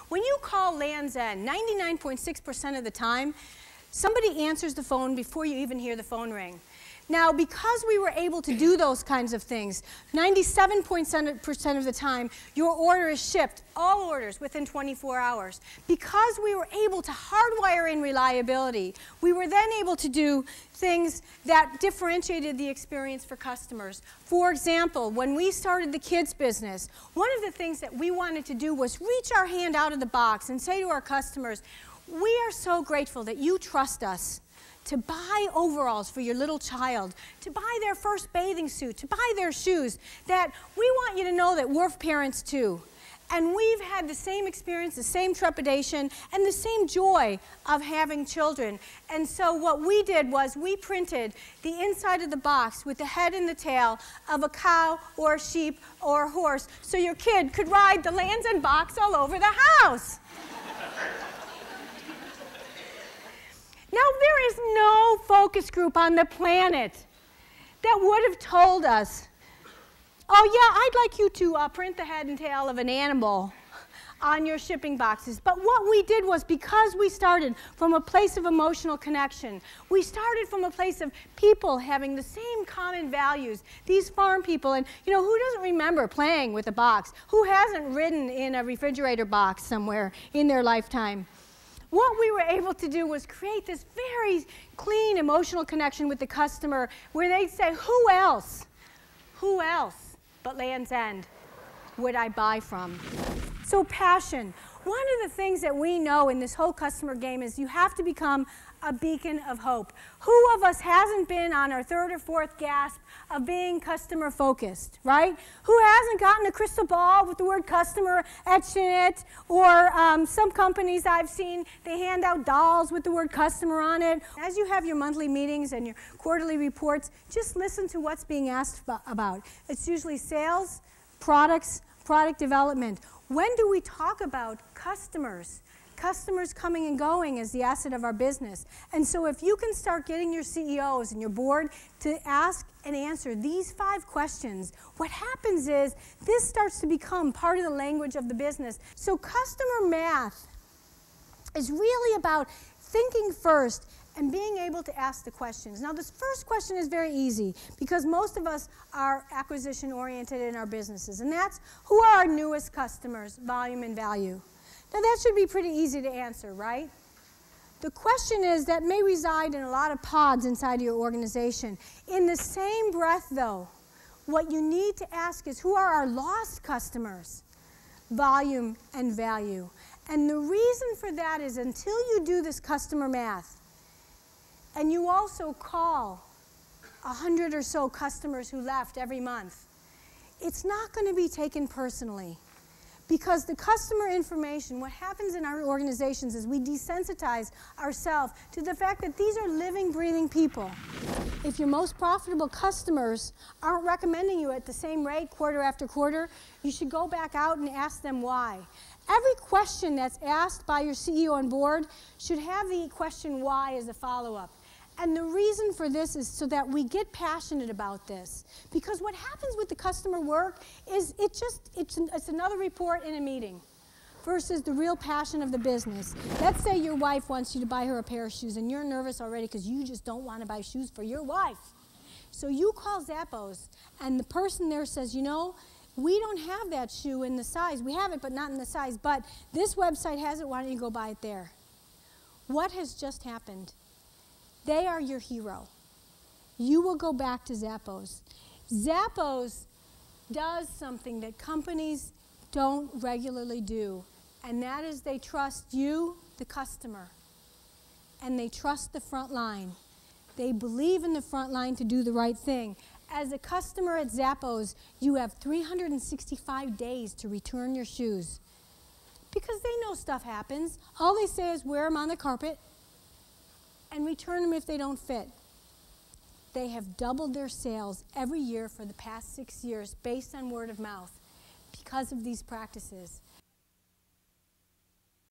When you call Land's End, 99.6% of the time, somebody answers the phone before you even hear the phone ring. Now, because we were able to do those kinds of things, 97% of the time, your order is shipped, all orders, within 24 hours. Because we were able to hardwire in reliability, we were then able to do things that differentiated the experience for customers. For example, when we started the kids business, one of the things that we wanted to do was reach our hand out of the box and say to our customers, we are so grateful that you trust us to buy overalls for your little child, to buy their first bathing suit, to buy their shoes, that we want you to know that we're parents too. And we've had the same experience, the same trepidation, and the same joy of having children. And so what we did was we printed the inside of the box with the head and the tail of a cow or a sheep or a horse so your kid could ride the Land's End box all over the house. Now, there is no focus group on the planet that would have told us, oh yeah, I'd like you to print the head and tail of an animal on your shipping boxes. But what we did was, because we started from a place of emotional connection, we started from a place of people having the same common values, these farm people. And you know, who doesn't remember playing with a box? Who hasn't ridden in a refrigerator box somewhere in their lifetime? What we were able to do was create this very clean emotional connection with the customer where they'd say, who else but Land's End would I buy from? So passion. One of the things that we know in this whole customer game is you have to become a beacon of hope. Who of us hasn't been on our third or fourth gasp of being customer focused, right? Who hasn't gotten a crystal ball with the word customer etched in it? Or some companies I've seen, they hand out dolls with the word customer on it. As you have your monthly meetings and your quarterly reports, just listen to what's being asked about. It's usually sales, products, product development. When do we talk about customers? Customers coming and going is the asset of our business. And so if you can start getting your CEOs and your board to ask and answer these 5 questions, what happens is this starts to become part of the language of the business. So customer math is really about thinking first and being able to ask the questions. Now, this first question is very easy because most of us are acquisition oriented in our businesses, and that's, who are our newest customers, volume and value? Now that should be pretty easy to answer, right? The question is, that may reside in a lot of pods inside of your organization. In the same breath, though, what you need to ask is, who are our lost customers? Volume and value. And the reason for that is, until you do this customer math, and you also call 100 or so customers who left every month, it's not going to be taken personally. Because the customer information, what happens in our organizations is we desensitize ourselves to the fact that these are living, breathing people. If your most profitable customers aren't recommending you at the same rate quarter after quarter, you should go back out and ask them why. Every question that's asked by your CEO and board should have the question why as a follow-up. And the reason for this is so that we get passionate about this. Because what happens with the customer work is it's another report in a meeting versus the real passion of the business. Let's say your wife wants you to buy her a pair of shoes and you're nervous already because you just don't want to buy shoes for your wife. So you call Zappos and the person there says, you know, we don't have that shoe in the size. We have it, but not in the size. But this website has it. Why don't you go buy it there? What has just happened? They are your hero. You will go back to Zappos. Zappos does something that companies don't regularly do, and that is they trust you, the customer, and they trust the front line. They believe in the front line to do the right thing. As a customer at Zappos, you have 365 days to return your shoes because they know stuff happens. All they say is wear them on the carpet and return them if they don't fit. They have doubled their sales every year for the past 6 years based on word of mouth because of these practices.